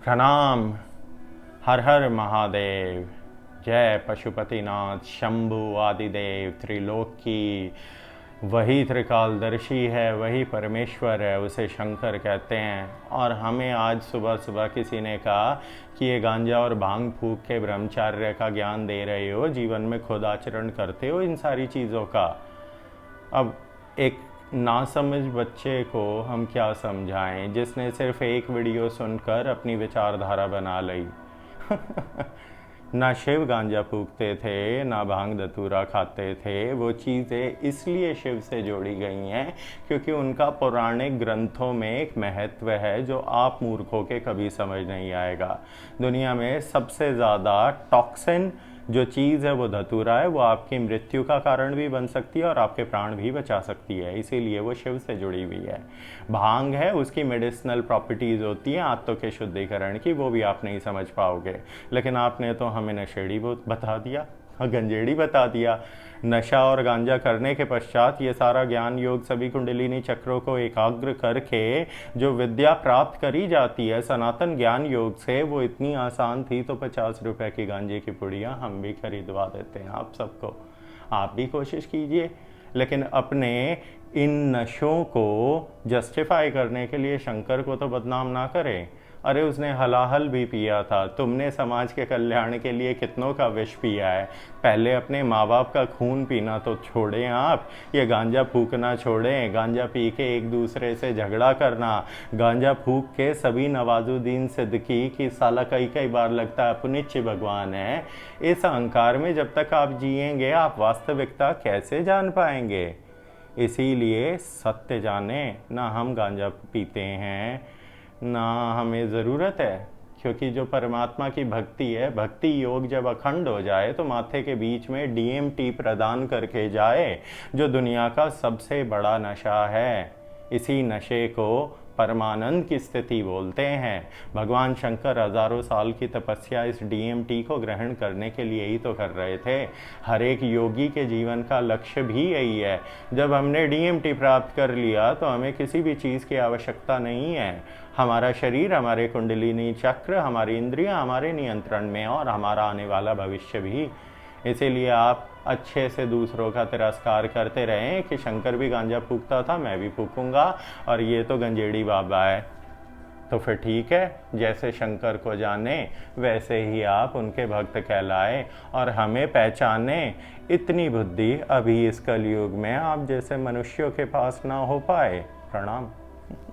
प्रणाम। हर हर महादेव। जय पशुपतिनाथ शंभु आदिदेव त्रिलोकी। वही त्रिकालदर्शी है, वही परमेश्वर है, उसे शंकर कहते हैं। और हमें आज सुबह सुबह किसी ने कहा कि ये गांजा और भांग फूक के ब्रह्मचार्य का ज्ञान दे रहे हो, जीवन में खुद आचरण करते हो इन सारी चीज़ों का। अब एक नासमझ बच्चे को हम क्या समझाएं जिसने सिर्फ एक वीडियो सुनकर अपनी विचारधारा बना ली। ना शिव गांजा फूकते थे, ना भांग धतूरा खाते थे। वो चीज़ें इसलिए शिव से जोड़ी गई हैं क्योंकि उनका पौराणिक ग्रंथों में एक महत्व है जो आप मूर्खों के कभी समझ नहीं आएगा। दुनिया में सबसे ज़्यादा टॉक्सिन जो चीज़ है वो धतूरा है। वो आपकी मृत्यु का कारण भी बन सकती है और आपके प्राण भी बचा सकती है, इसीलिए वो शिव से जुड़ी हुई है। भांग है, उसकी मेडिसिनल प्रॉपर्टीज़ होती हैं आत्तों के शुद्धिकरण की, वो भी आप नहीं समझ पाओगे। लेकिन आपने तो हमें नशेड़ी बता दिया, गंजेड़ी बता दिया। नशा और गांजा करने के पश्चात ये सारा ज्ञान योग सभी कुंडलिनी चक्रों को एकाग्र करके जो विद्या प्राप्त करी जाती है सनातन ज्ञान योग से, वो इतनी आसान थी तो 50 रुपए की गांजे की पुड़िया हम भी खरीदवा देते हैं आप सबको। आप भी कोशिश कीजिए। लेकिन अपने इन नशों को जस्टिफाई करने के लिए शंकर को तो बदनाम ना करें। अरे उसने हलाहल भी पिया था, तुमने समाज के कल्याण के लिए कितनों का विष पिया है। पहले अपने माँ बाप का खून पीना तो छोड़ें आप, ये गांजा फूकना छोड़ें। गांजा पी के एक दूसरे से झगड़ा करना, गांजा फूक के सभी नवाजुद्दीन सिद्दीकी की साला कई बार लगता है पुनिच्य भगवान है। इस अहंकार में जब तक आप जिएंगे आप वास्तविकता कैसे जान पाएंगे। इसीलिए सत्य जाने ना, हम गांजा पीते हैं ना हमें ज़रूरत है। क्योंकि जो परमात्मा की भक्ति है, भक्ति योग जब अखंड हो जाए तो माथे के बीच में DMT प्रदान करके जाए, जो दुनिया का सबसे बड़ा नशा है। इसी नशे को परमानंद की स्थिति बोलते हैं। भगवान शंकर हजारों साल की तपस्या इस DMT को ग्रहण करने के लिए ही तो कर रहे थे। हर एक योगी के जीवन का लक्ष्य भी यही है। जब हमने DMT प्राप्त कर लिया तो हमें किसी भी चीज़ की आवश्यकता नहीं है। हमारा शरीर, हमारे कुंडलिनी चक्र, हमारी इंद्रियां हमारे नियंत्रण में और हमारा आने वाला भविष्य भी। इसीलिए आप अच्छे से दूसरों का तिरस्कार करते रहें कि शंकर भी गांजा फूकता था, मैं भी फूकूंगा और ये तो गंजेड़ी बाबा है। तो फिर ठीक है, जैसे शंकर को जाने वैसे ही आप उनके भक्त कहलाए और हमें पहचाने। इतनी बुद्धि अभी इस कलयुग में आप जैसे मनुष्यों के पास ना हो पाए। प्रणाम।